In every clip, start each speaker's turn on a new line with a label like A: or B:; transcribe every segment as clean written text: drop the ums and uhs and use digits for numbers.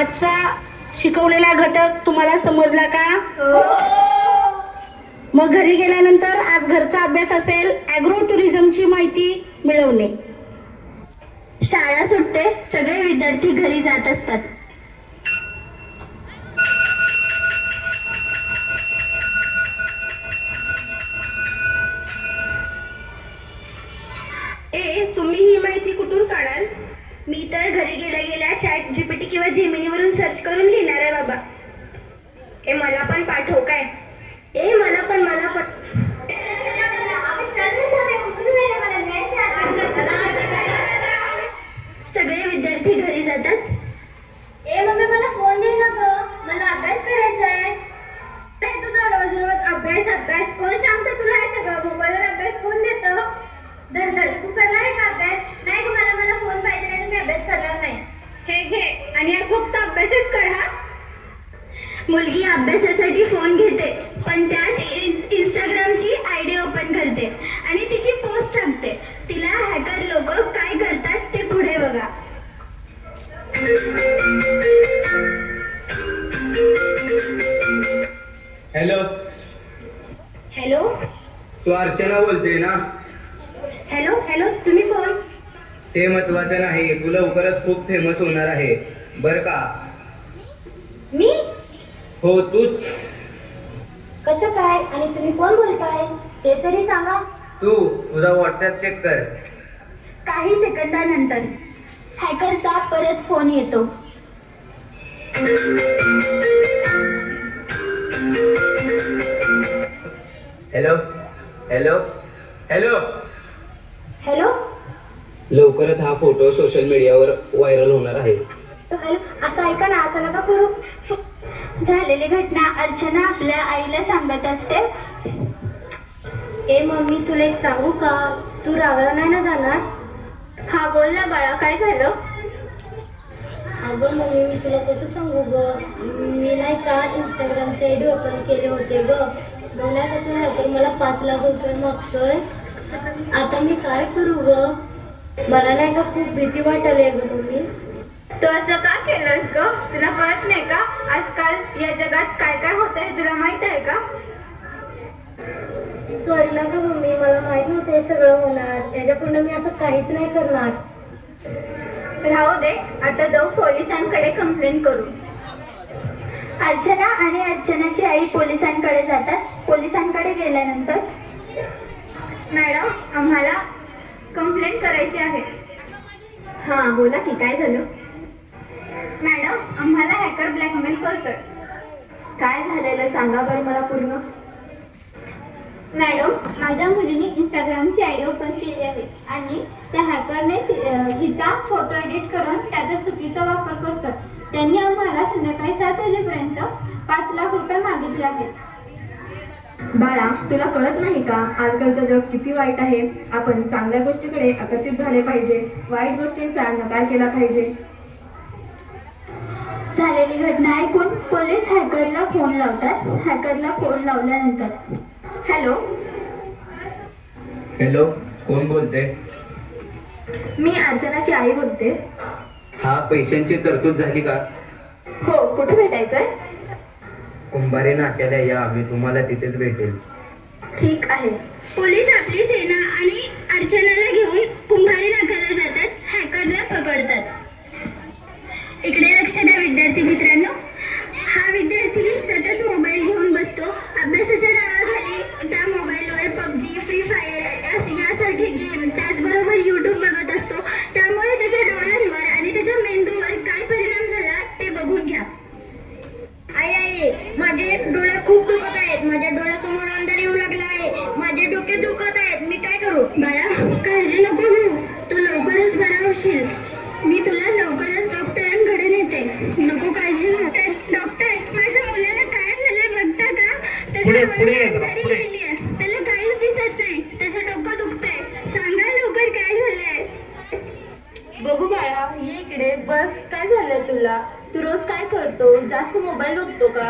A: आजचा शिकवलेला घटक तुम्हाला समजला का? मग घरी गेल्यानंतर आज घरचा अभ्यास असेल ॲग्रो टुरिझमची माहिती मिळवणे.
B: शाळा सुटते, सगळे विद्यार्थी घरी जात असतात.
C: तुम्ही ही माहिती कुठून काढाल?
B: मी तर घरी गेल्या गेल्या चॅट जीपीटी किंवा जेमिनीवरून सर्च करून लिहिणार आहे बाबा.
C: मला पण पाठव काय?
B: मला पण सगळे विद्यार्थी घरी जातात. मम्मी मला फोन दे ना ग, मला अभ्यास करायचा आहे. तुझा रोज रोज अभ्यास कोण सांगतं तुला हे सगळं? मोबाईलवर अभ्यास कोण देतं? धर तू करणार आहे का अभ्यास? नाही ग, मला फोन पाहिजे, नाही तर मी अभ्यास करणार नाही.
C: हे घे आणि फक्त अभ्यासच कर हा.
B: मुलगी अभ्यासासाठी फोन घेते, पण त्यात इंस्टाग्रामची आयडी ओपन करते आणि तिची पोस्ट टाकते. तिला हॅकर लोक काय करतात ते पुढे बघा.
D: हॅलो
B: हॅलो
D: तू अर्चना बोलते ना?
B: हॅलो तुम्ही कोण?
D: ते महत्वाचं नाही, तू लवकरच खूप फेमस होणार आहे बर का?
B: मी?
D: हो तूच.
B: कसं काय आणि तुम्ही कोण बोलताय ते तरी सांगा.
D: तुझा व्हॉट्सअप चेक कर.
B: काही सेकंदानंतर हॅकरचा परत फोन येतो.
D: हॅलो हॅलो हॅलो
B: हॅलो
D: लवकरच हा फोटो सोशल मीडियावर व्हायरल होणार आहे.
B: असं ऐका ना, असं नका करू. झालेली घटना अर्चना आपल्या आईला सांगत असते. मम्मी तुला एक सांगू का? तू रागाला नाही ना जाणार? हा बोल ना बाळा, काय झालं? अगं मम्मी, मी तुला कसं सांगू ग, मी नाही का इंस्टाग्रामचे आयडी ओपन केले होते ग. नाही कसं हॅकर मला 5 लाख रुपये मागतोय. आता मी काय करू ग? मला नाही का खूप भीती वाटायला ग मम्मी.
C: तू असं का केलंस ग? तुला कळत नाही का आजकाल या जगात काय काय होत आहे? तुला माहित आहे का?
B: सॉरी ना ग मम्मी, मला माहित नव्हतं हे सगळं होणार. त्याच्यापुढे मी असं काहीच नाही करणार.
C: राहू दे, आता जाऊ पोलिसांकडे कंप्लेंट करू.
B: अर्चना आणि अर्चनाची आई पोलिसांकडे जातात. पोलिसांकडे गेल्यानंतर
C: मॅडम, आम्हाला कंप्लेंट करायची आहे.
B: हा बोला की, काय झालं?
C: मॅडम, आम्हाला हॅकर ब्लॅकमेल करतोय.
B: काय झालेलं सांगा बरं मला पूर्ण.
C: मॅडम, माझ्या मुलीने इंस्टाग्रामची आयडी ओपन केली आहे आणि त्या हॅकरने हिचा फोटो एडिट करून त्याचा चुकीचा वापर करतात. त्यांनी आम्हाला संध्याकाळी 7 वाजेपर्यंत 5 लाख रुपये मागितले आहेत.
E: बाळा, तुला कळत नाही का आजकालचं जग किती वाईट आहे? आपण चांगल्या गोष्टीकडे आकर्षित झाले पाहिजे, वाईट गोष्टींचा नकार केला पाहिजे.
B: झालेली घटना ऐकून पोलीस हॅकरला फोन लावतात. हॅकरला फोन लावल्यानंतर हॅलो
D: हॅलो कोण बोलते?
E: मी अर्चनाची आई बोलते.
D: हा पैशांची तरतूद झाली का?
E: हो, कुठे भेटायचंय?
D: कुंभारे नाट्याला या, मी तुम्हाला तिथेच भेटेल.
E: ठीक आहे.
B: पोलीस आपली सेना आणि अर्चनाला घेऊन कुंभारी नाक्याला जातात. हॅकरला पकडतात. इकडे लक्ष द्या विद्यार्थी मित्रांनो. हा विद्यार्थी सतत मोबाईल घेऊन बसतो. अभ्यासाच्या नावाखाली त्या मोबाईलवर पबजी, फ्री फायर यासारखे गेम, त्याचबरोबर यूट्यूब बघत असतो. त्यामुळे त्याच्या डोळ्यांवर आणि त्याच्या मेंदूवर काय परिणाम झाला ते बघून घ्या. आई, माझे डोळे खूप दुखत आहेत. माझ्या डोळ्यासमोर अंधार येऊ लागला आहे. माझे डोके दुखत आहेत. मी काय करू? बाळा, काळजी नको घेऊ. तू लवकरच बरा होशील. मी तुला लवकरच डॉक्टरांकडे नेते. नको काळजी घेऊ. डॉक्टर, माझ्या मुलाला काय झालंय बघता का? त्याला काहीच दिसत नाही. त्याचं डोकं दुखतंय. सांगा लवकर काय झालंय.
C: बघू बाळा, ये इकडे बस. काय झालंय तुला? तू रोज काय करतो? जास्त मोबाईल बघतो का?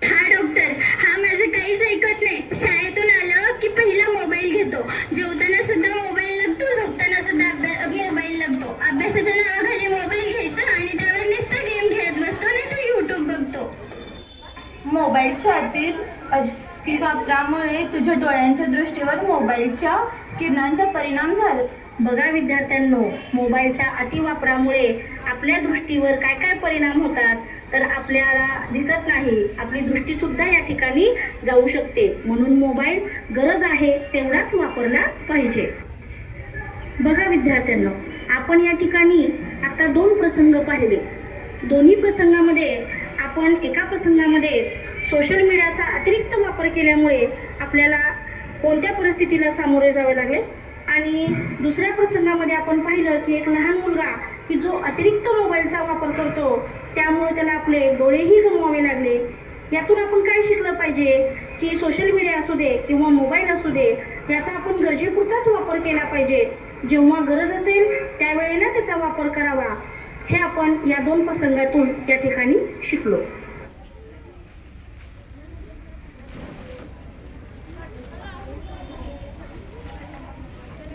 B: हा डॉक्टर, हा माझं काहीच ऐकत नाही. शाळेतून आलं की पहिला मोबाईल घेतो. जेवताना सुद्धा मोबाईल लागतो, झोपताना सुद्धा मोबाईल लागतो. अभ्यासाच्या नावाखाली मोबाईल घ्यायचा आणि त्यावर नुसतं गेम खेळत बसतो.
F: मोबाईलच्या अति वापरामुळे तुझ्या डोळ्यांच्या दृष्टीवर मोबाईलच्या किरणांचा परिणाम झाला.
A: बघा विद्यार्थ्यांनो, मोबाईलच्या अतिवापरामुळे आपल्या दृष्टीवर काय काय परिणाम होतात तर आपल्याला दिसत नाही. आपली दृष्टीसुद्धा या ठिकाणी जाऊ शकते. म्हणून मोबाईल गरज आहे तेवढाच वापरला पाहिजे. बघा विद्यार्थ्यांनो, आपण या ठिकाणी आता 2 प्रसंग पाहिले. दोन्ही प्रसंगामध्ये आपण एका प्रसंगामध्ये सोशल मीडियाचा अतिरिक्त वापर केल्यामुळे आपल्याला कोणत्या परिस्थितीला सामोरे जावे लागले आणि दुसऱ्या प्रसंगामध्ये आपण पाहिलं की एक लहान मुलगा की जो अतिरिक्त मोबाईलचा वापर करतो त्यामुळे त्याला आपले डोळेही गमवावे लागले. यातून आपण काय शिकलं पाहिजे की सोशल मीडिया असू दे किंवा मोबाईल असू दे याचा आपण गरजेपुरताच वापर केला पाहिजे. जेव्हा गरज असेल त्यावेळेला त्याचा वापर करावा. हे आपण या 2 प्रसंगातून या ठिकाणी शिकलो.